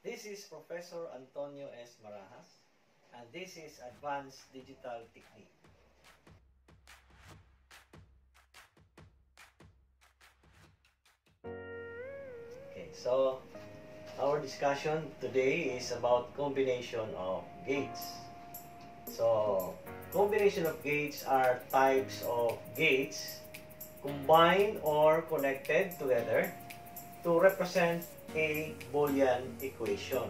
This is Professor Antonio S. Marajas, and this is Advanced Digital Technique. Okay, so our discussion today is about combination of gates. So, combination of gates are types of gates combined or connected together to represent a Boolean equation.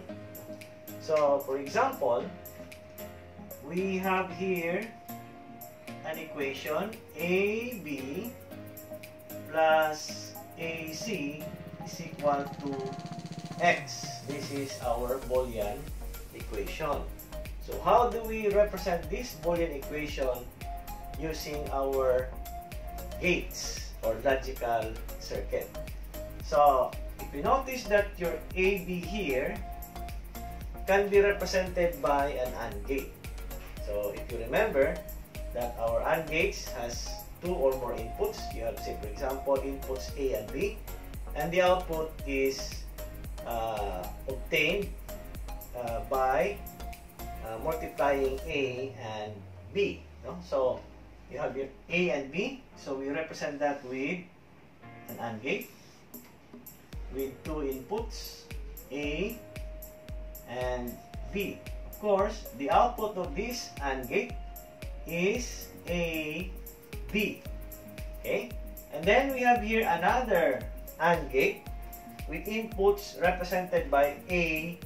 So, for example, we have here an equation AB plus AC is equal to X. This is our Boolean equation. So, how do we represent this Boolean equation using our gates or logical circuit? So, if you notice that your AB here can be represented by an AND gate. So, if you remember that our AND gates has two or more inputs, you have, say, for example, inputs A and B, and the output is obtained by multiplying A and B. No? So, you have your A and B, so we represent that with an AND gate with two inputs, A and B. Of course, the output of this AND gate is A, B. Okay? And then we have here another AND gate with inputs represented by A,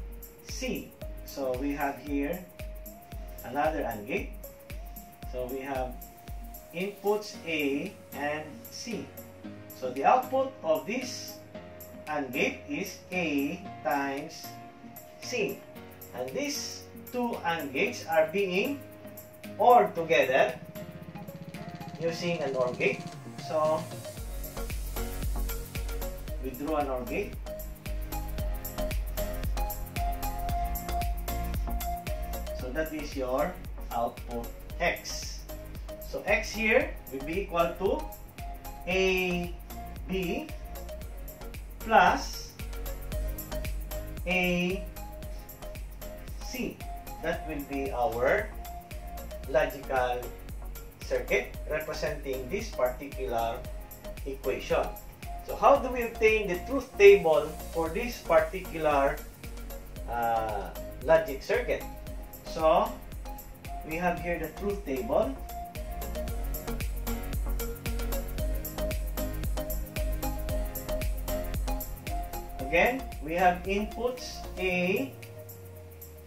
C. So we have here another AND gate. So we have inputs A and C. So the output of this AND gate is A times C. And these two AND gates are being OR together using an OR gate. So we drew an OR gate. So that is your output X. So X here will be equal to AB plus AC. That will be our logical circuit representing this particular equation. So how do we obtain the truth table for this particular logic circuit? So we have here the truth table. Again, we have inputs A,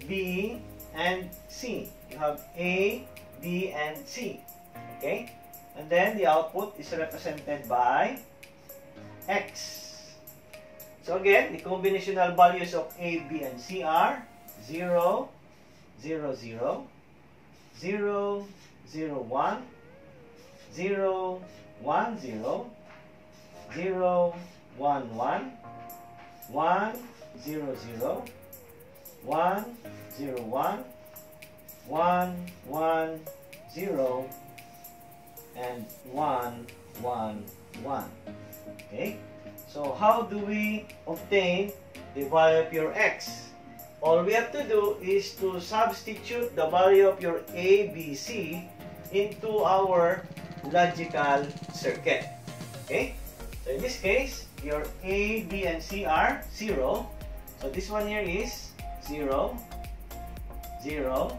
B, and C. You have A, B, and C. Okay? And then the output is represented by X. So again, the combinational values of A, B, and C are 0, 0, 0, 0, 0, 1, 0, 1, 0, 0, 1, 1, 1, 0, 0, 1, 0, 1, 1, 1, 0, and 1, 1, 1. Okay? So, how do we obtain the value of your X? All we have to do is to substitute the value of your A, B, C into our logical circuit. Okay? So, in this case, your A, B, and C are 0. So, this one here is 0, 0,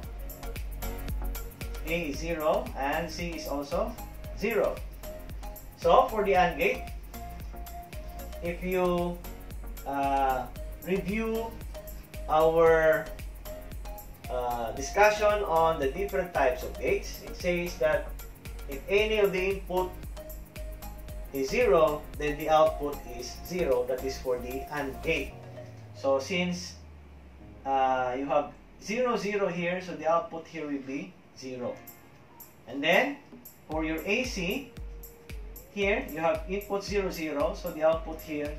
A is 0, and C is also 0. So, for the AND gate, if you review our discussion on the different types of gates, it says that if any of the input is 0, then the output is 0. That is for the AND gate. So, since you have 0, 0 here, so the output here will be 0. And then, for your AC, here you have input 0, 0, so the output here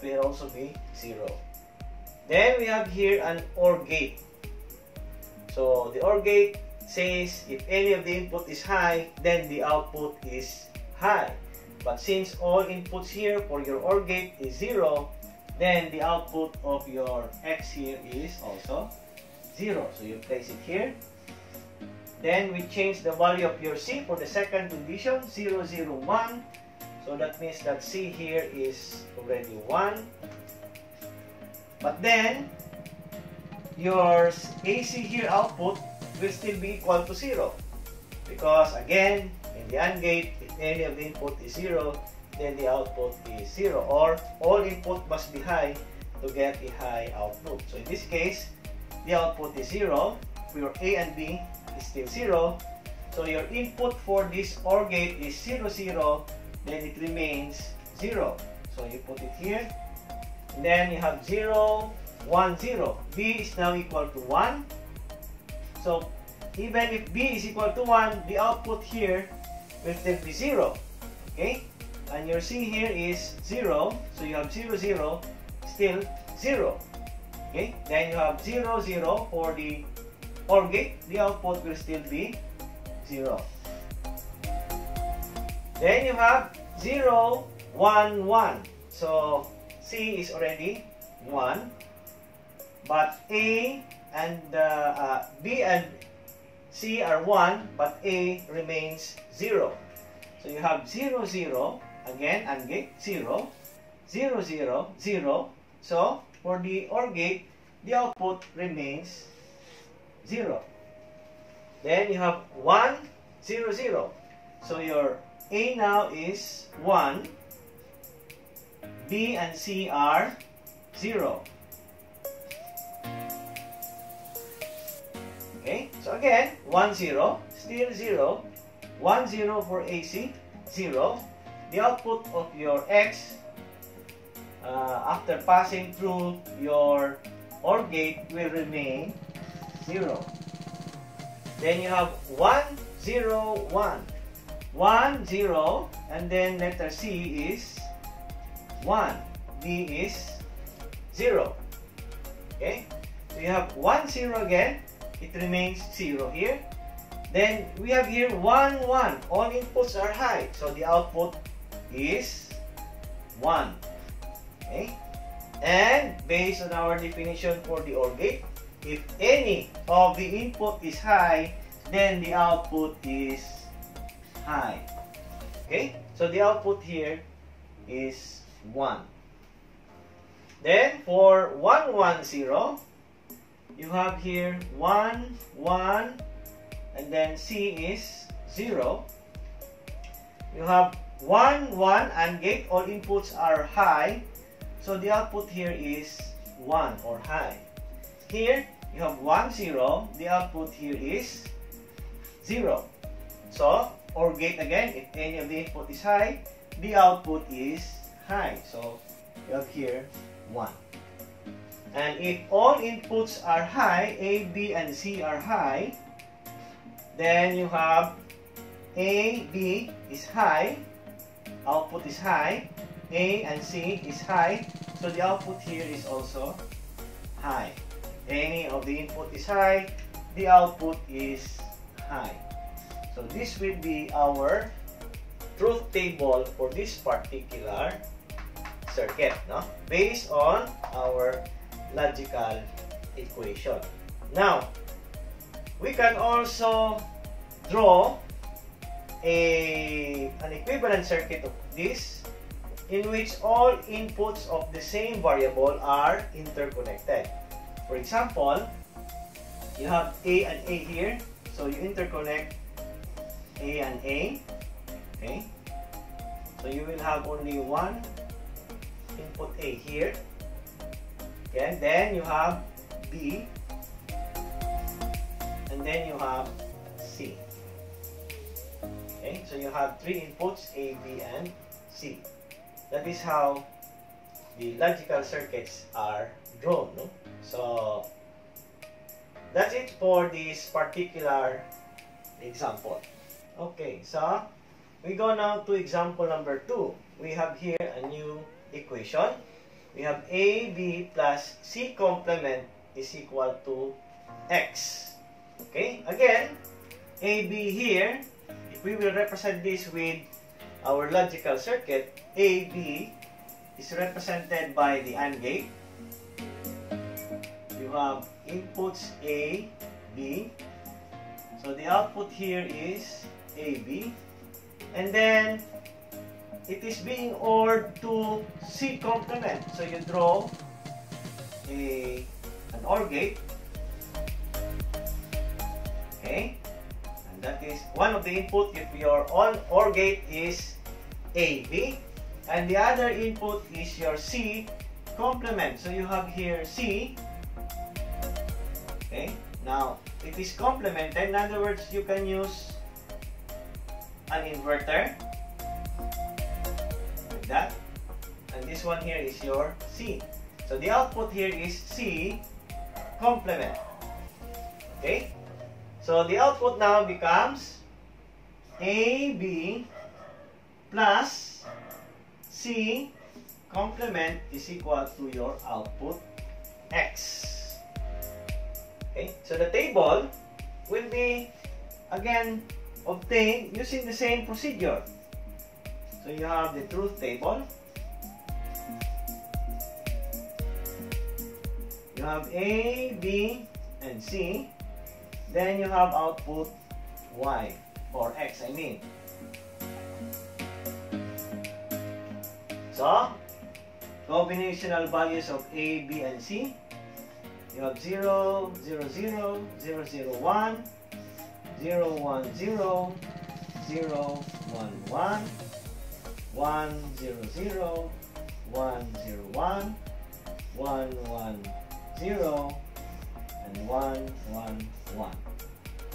will also be 0. Then we have here an OR gate. So, the OR gate says if any of the input is high, then the output is high. But since all inputs here for your OR gate is 0, then the output of your X here is also 0. So you place it here. Then we change the value of your C for the second condition, 0, 0, 1. So that means that C here is already 1. But then, your AC here output will still be equal to 0. Because again, in the AND gate, if any of the input is 0, then the output is 0. Or all input must be high to get a high output. So in this case, the output is 0. For your A and B is still 0. So your input for this OR gate is 0, 0. Then it remains 0. So you put it here. And then you have 0, 1, 0. B is now equal to 1. So even if B is equal to 1, the output here will still be 0. Okay? And your C here is 0. So you have 0, 0, still 0. Okay? Then you have 0, 0 for the OR gate. The output will still be 0. Then you have 0, 1, 1. So C is already 1. But A and B and C are 1, but A remains 0. So you have 0, 0, again, AND gate, 0, 0, 0, 0. So for the OR gate, the output remains 0. Then you have 1, 0, 0. So your A now is 1. B and C are 0. Okay, so again, 1, 0, still 0. 1, 0 for AC, 0. The output of your X after passing through your OR gate will remain 0. Then you have 1, 0, 1. 1, 0, and then letter C is 1. B is 0. Okay? So you have 1, 0 again. It remains 0 here. Then we have here 1, 1. All inputs are high. So the output is 1. Okay? And based on our definition for the OR gate, if any of the input is high, then the output is high. Okay? So the output here is 1. Then for 1, 1, 0, you have here 1, 1, and then C is 0. You have 1, 1, AND gate, all inputs are high. So the output here is 1 or high. Here, you have 1, 0. The output here is 0. So, OR gate again, if any of the input is high, the output is high. So, you have here 1. And if all inputs are high, A, B, and C are high, then you have A, B is high, output is high, A and C is high, so the output here is also high. Any of the input is high, the output is high. So this will be our truth table for this particular circuit, no? Based on our logical equation. Now, we can also draw an equivalent circuit of this in which all inputs of the same variable are interconnected. For example, you have A and A here, so you interconnect A and A. Okay, so you will have only one input A here. Okay, and then you have B, and then you have C. Okay, so you have three inputs A, B, and C. That is how the logical circuits are drawn. No? So that's it for this particular example. Okay, so we go now to example number 2. We have here a new equation. We have AB plus C complement is equal to X. Okay, again, AB here, if we will represent this with our logical circuit, AB is represented by the AND gate. You have inputs A, B. So the output here is AB. And then it is being ORed to C complement. So you draw an OR gate. Okay? And that is one of the input if your OR gate is AB. And the other input is your C complement. So you have here C. Okay? Now, it is complemented. In other words, you can use an inverter. Like that. And this one here is your C. So the output here is C complement. Okay? So the output now becomes AB plus C complement is equal to your output X. Okay? So the table will be again obtained using the same procedure. So you have the truth table. You have A, B, and C. Then you have output Y, or X, I mean. So, combinational values of A, B, and C. You have 0, 0, 0, 0, 0, 1, 0, 1, 0, 0, 1, 1, 1, 0, 0, 1, 0, 1, 1, 1, 0, and 1, 1, 1.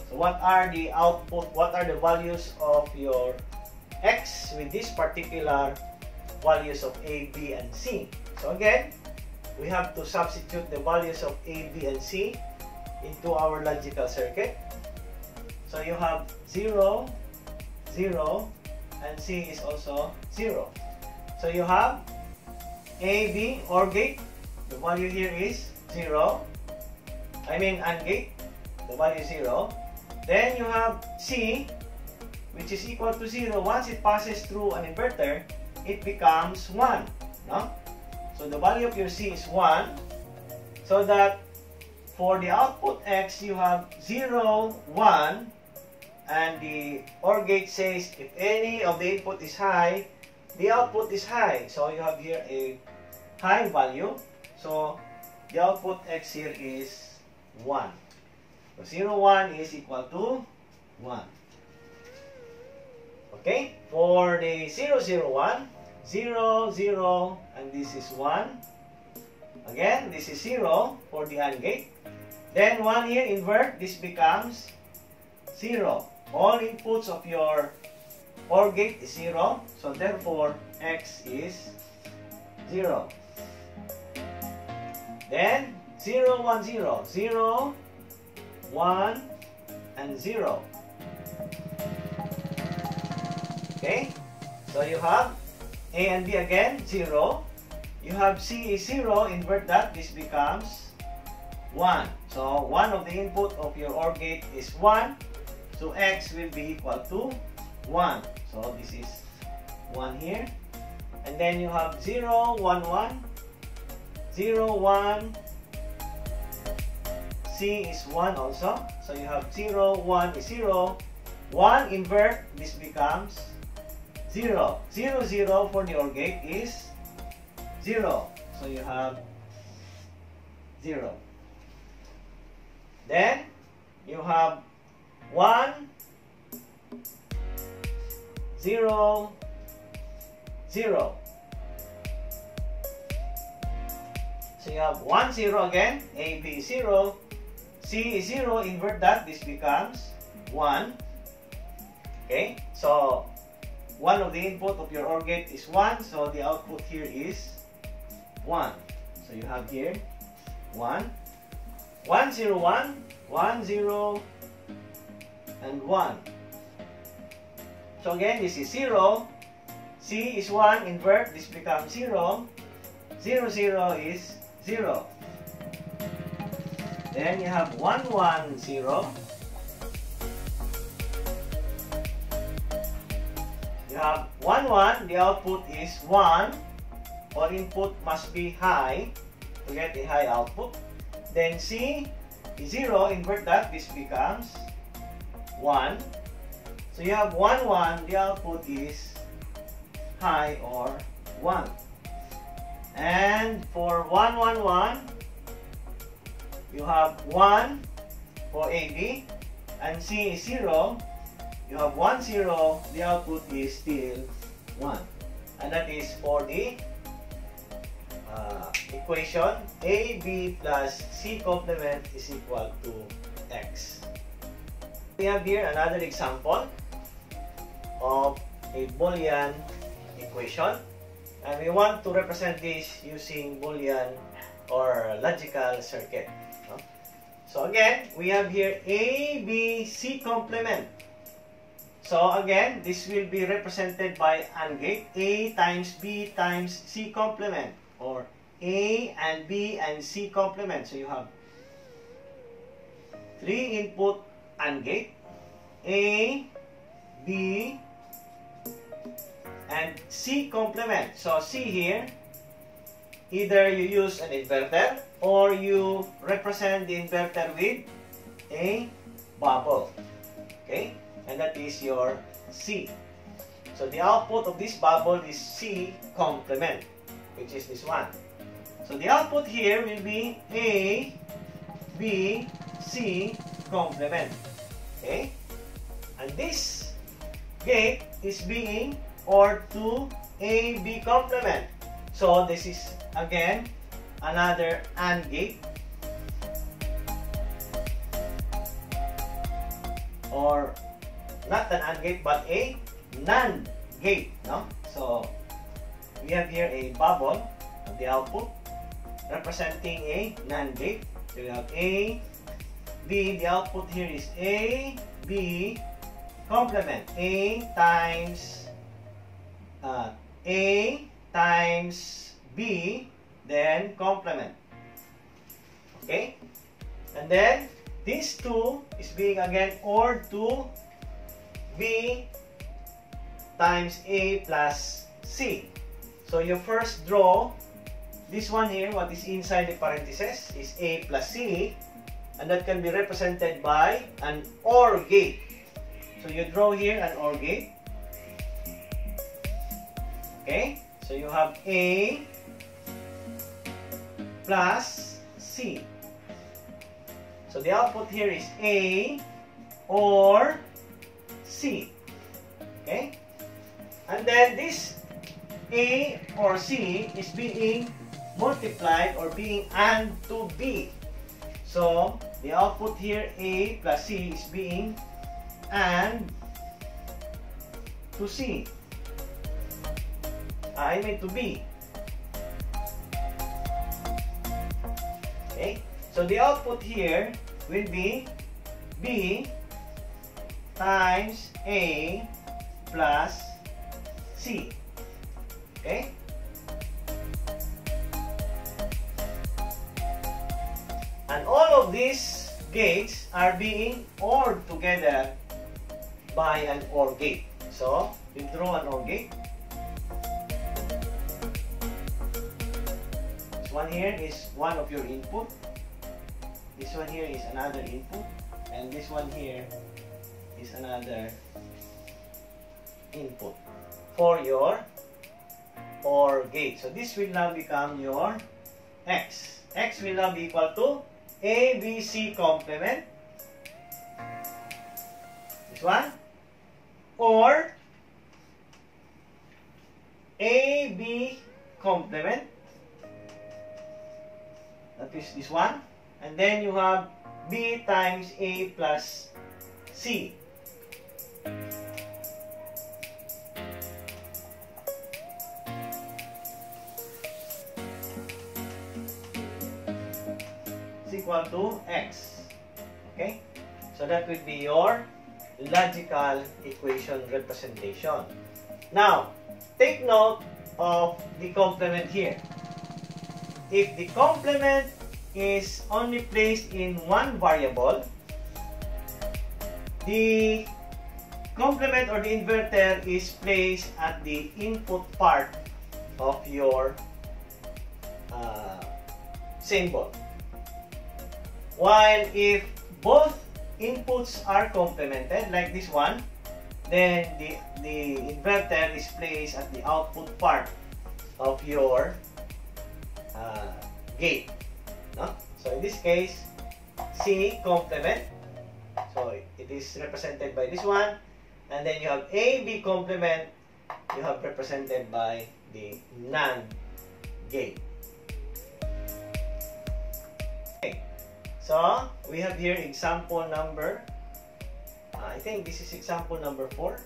So what are the output, what are the values of your X with this particular values of A, B, and C? So again, we have to substitute the values of A, B, and C into our logical circuit. So you have 0, 0, and C is also 0. So you have A, B, OR gate. The value here is 0. I mean AND gate. The value is 0. Then you have C, which is equal to 0. Once it passes through an inverter, it becomes 1. No? So the value of your C is 1. So that for the output X, you have 0, 1. And the OR gate says if any of the input is high, the output is high. So you have here a high value. So the output X here is 1. So 0, 1 is equal to 1. Okay? For the 0, 0, 1, 0, 0, and this is 1. Again, this is 0 for the AND gate. Then 1 here, invert, this becomes 0. All inputs of your OR gate is 0. So therefore, X is 0. Then 0, 1, 0. 0, 1, and 0. Okay? So you have A and B again, 0. You have C is 0, invert that, this becomes 1. So one of the input of your OR gate is 1. So X will be equal to 1. So this is 1 here. And then you have 0, 1, 1. 0, 1. C is 1 also. So you have 0, 1 is 0. 1 invert, this becomes 0. 0, 0 for the OR gate is 0. So you have 0. Then you have 1, 0, 0. So you have 1, 0 again. A, B is 0. C is 0. Invert that. This becomes 1. Okay. So one of the input of your OR gate is 1. So the output here is 1. So you have here 1. 1, 0, 1. 1, 0, and 1. So again, this is 0. C is 1. Invert. This becomes 0. 0, 0 is 0. Then you have 1, 1, 0. You have 1, 1. The output is 1. or input must be high to get a high output. Then C is 0, invert that, this becomes 1. So you have 1, 1, the output is high or 1. And for 1, 1, 1, you have 1 for AB, and C is 0. You have 1, 0, the output is still 1. And that is for the equation AB plus C complement is equal to X. We have here another example of a Boolean equation, and we want to represent this using Boolean or logical circuit. So again, we have here A, B, C complement. So again, this will be represented by AND gate, A times B times C complement, or A and B and C complement. So you have 3 input AND gate, A, B, and C complement. So C here, either you use an inverter or you represent the inverter with a bubble. Okay? And that is your C. So the output of this bubble is C complement, which is this one. So the output here will be A, B, C complement. Okay? And this gate is being OR to A, B complement. So this is again another AND gate, or not an AND gate but a NAND gate, no? So we have here a bubble of the output representing a NAND gate. So we have A, B, the output here is A, B complement, A times B, then complement. Okay? And then this 2 is being again OR to B times A plus C. So you first draw this one here, what is inside the parentheses is A plus C, and that can be represented by an OR gate. So you draw here an OR gate. Okay? So you have A plus C. So the output here is A or C. Okay? And then this A or C is being multiplied or being AND to B. So the output here A plus C is being AND to C. I mean to B. Okay? So the output here will be B times A plus C. Okay? And all of these gates are being ORed together by an OR gate. So you draw an OR gate. This one here is one of your input. This one here is another input. And this one here is another input for your OR gate. So this will now become your X. X will now be equal to A, B, C complement. This one. Or A, B complement. That is this one. And then you have B times A plus C. Is equal to X. Okay? So that would be your logical equation representation. Now, take note of the complement here. If the complement is only placed in one variable, the complement or the inverter is placed at the input part of your symbol. While if both inputs are complemented, like this one, then the inverter is placed at the output part of your gate. No? So in this case, C complement. So it is represented by this one. And then you have A, B complement. You have represented by the NAND gate. Okay. So we have here example number, I think this is example number 4.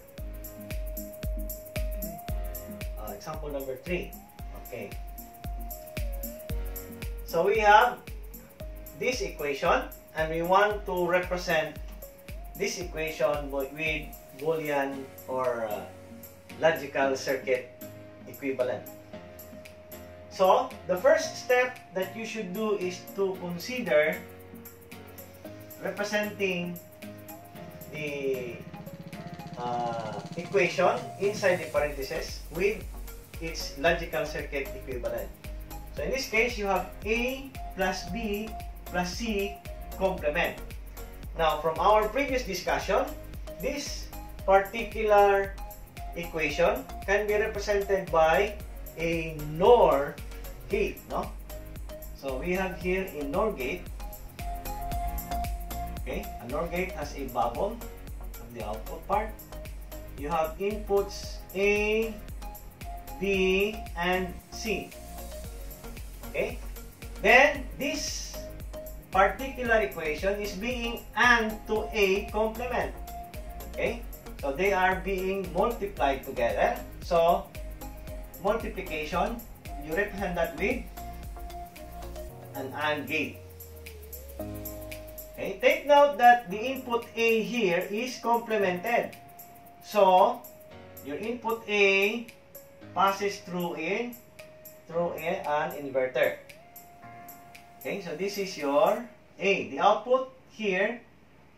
Example number 3. Okay. So we have this equation and we want to represent this equation with Boolean or logical circuit equivalent. So the first step that you should do is to consider representing the equation inside the parentheses with its logical circuit equivalent. So in this case, you have A plus B plus C complement. Now, from our previous discussion, this particular equation can be represented by a NOR gate, no? So we have here a NOR gate. Okay, a NOR gate has a bubble of the output part. You have inputs A, B, and C. Okay, then this particular equation is being AND to A complement. Okay, so they are being multiplied together. So multiplication, you represent that with an AND gate. Okay, take note that the input A here is complemented. So your input A passes through an inverter. Okay, so this is your A. The output here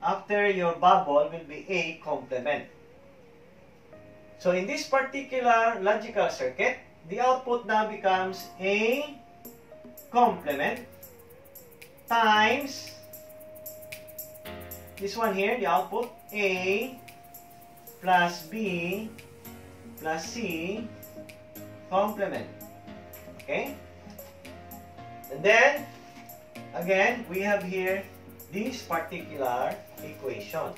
after your bubble will be A complement. So in this particular logical circuit, the output now becomes A complement times this one here, the output A plus B plus C complement. Okay? And then, again, we have here this particular equation.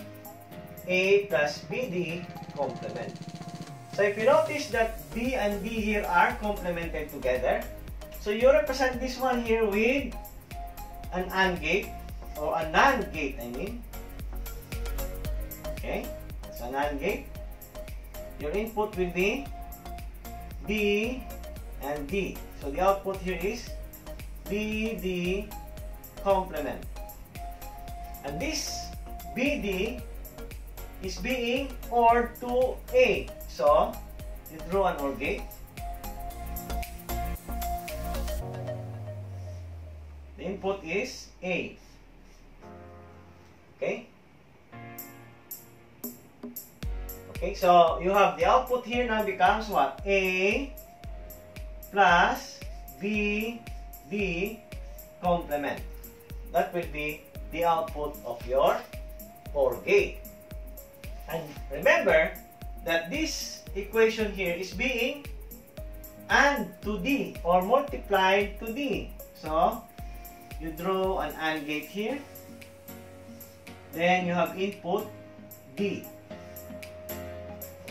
A plus BD complement. So if you notice that B and D here are complemented together, so you represent this one here with an AND gate, or a NAND gate, I mean. Okay? So an AND gate. Your input will be B and D. So the output here is BD complement. And this BD is being OR to A. So you draw an OR gate. The input is A. Okay? Okay, so you have the output here now becomes what? A plus B, D complement. That will be the output of your OR gate. And remember that this equation here is being AND to D or multiplied to D. So you draw an AND gate here. Then you have input D.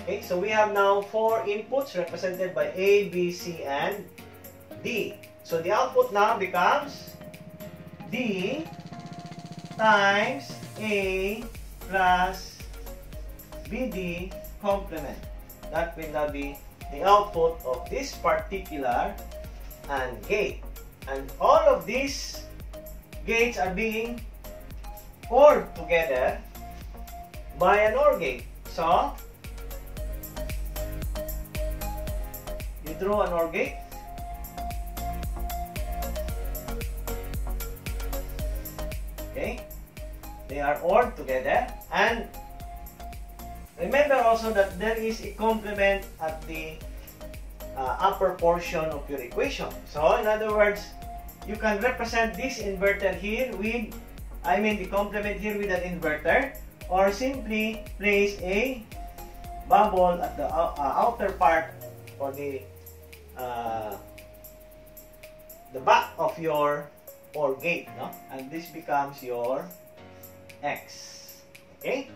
Okay, so we have now 4 inputs represented by A, B, C, and D. So the output now becomes D times A plus BD complement. That will now be the output of this particular AND gate. And all of these gates are being ORed together by an OR gate. So you draw an OR gate. Okay, they are ORed together, and remember also that there is a complement at the upper portion of your equation. So, in other words, you can represent this inverter here with, the complement here with an inverter, or simply place a bubble at the outer part, or the back of your OR gate, no? And this becomes your X. Okay?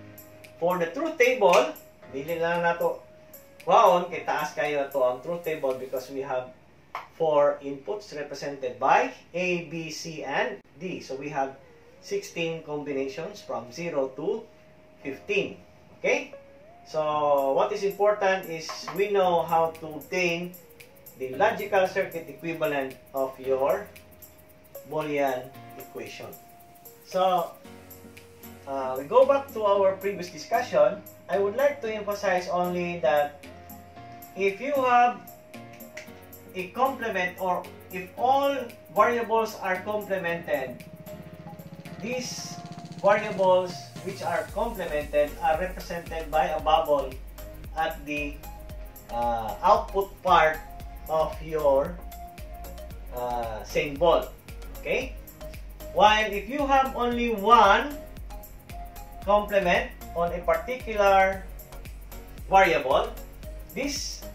For the truth table, dili lang nato waon kay taas kayo to ang truth table because we have 4 inputs represented by A, B, C, and D. So we have 16 combinations from 0 to 15. Okay? So what is important is we know how to obtain the logical circuit equivalent of your Boolean equation. So we go back to our previous discussion. I would like to emphasize only that if you have a complement, or if all variables are complemented, these variables which are complemented are represented by a bubble at the output part of your symbol. Okay? While if you have only one complement on a particular variable, this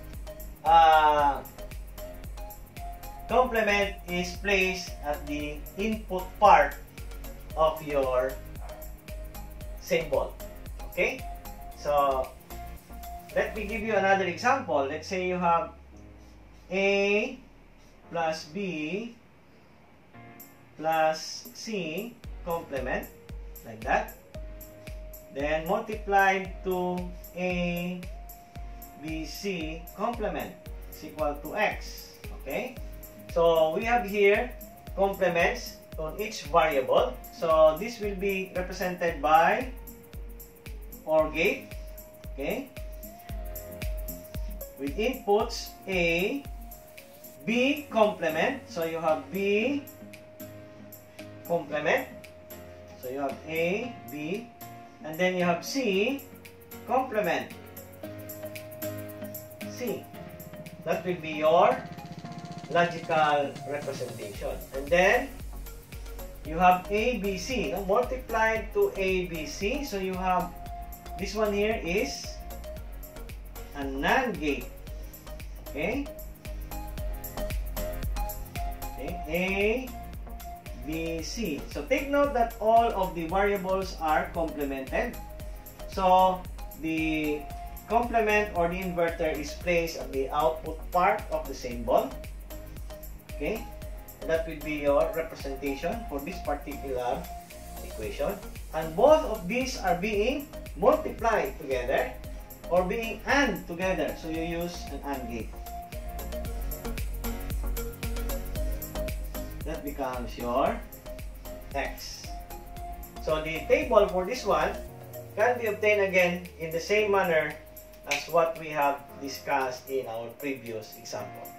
complement is placed at the input part of your symbol. Okay? So, let me give you another example. Let's say you have A plus B plus C complement, like that. Then multiplied to A, B, C complement is equal to X. Okay? So we have here complements on each variable. So this will be represented by OR gate. Okay? With inputs A, B complement. So you have B complement. So you have A, B, and then you have C complement. C. That will be your logical representation. And then you have ABC, no? Multiplied to ABC. So you have this one here is a NAND gate. Okay? Okay, A, B, C. So take note that all of the variables are complemented. So the complement or the inverter is placed at the output part of the symbol. Okay? And that will be your representation for this particular equation. And both of these are being multiplied together or being AND together. So you use an AND gate. That becomes your X. So the table for this one can be obtained again in the same manner as what we have discussed in our previous example.